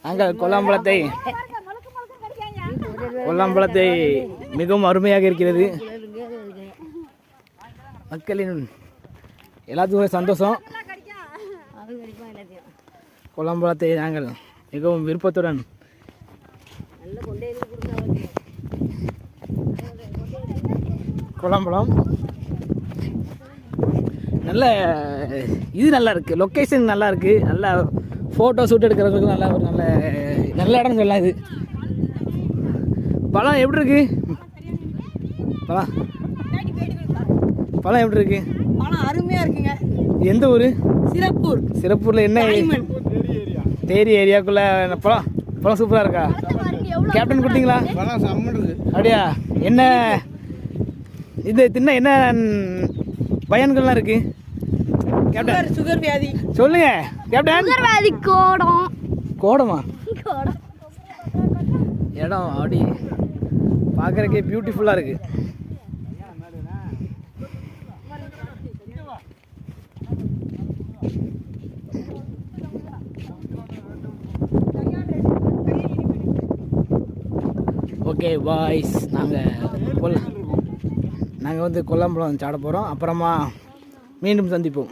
நாங்கள் கொல்லாம்பழத்தை மிகவும் அருமையாக இருக்கிறது. மக்களின் எல்லாத்துக்கும் சந்தோஷம். கொல்லாம்பழத்தை நாங்கள் மிகவும் விருப்பத்துடன் கொல்லாம்பழம் நல்ல இது நல்லா இருக்குது, லொக்கேஷன் நல்லா இருக்குது, நல்லா ஃபோட்டோ ஷூட் எடுக்கிறதுக்கு நல்லா ஒரு நல்ல இடம் சொல்லலாம். இது பழம் எப்படி இருக்கு? பழம் எப்படி இருக்கு? பழம் அருமையாக இருக்குங்க. எந்த ஊர்? சிறப்பூர். சிறப்பூரில் என்ன தேரி ஏரியாக்குள்ளே பழம் சூப்பராக இருக்கா? கேப்டன் கொடுத்தீங்களா? அப்படியா? என்ன இது தின்ன என்ன பயன்கள்லாம் இருக்கு கேப்டன்? சுகர் வியாதி சொல்லுங்க கேப்டன். சுகர் வியாதி கோடமா இடம் அப்படி பார்க்குறக்கே பியூட்டிஃபுல்லாக இருக்கு. ஓகே பாய்ஸ், நாங்கள் வந்து கொல்லாம்பழம் சாட போகிறோம். அப்புறமா மீண்டும் சந்திப்போம்.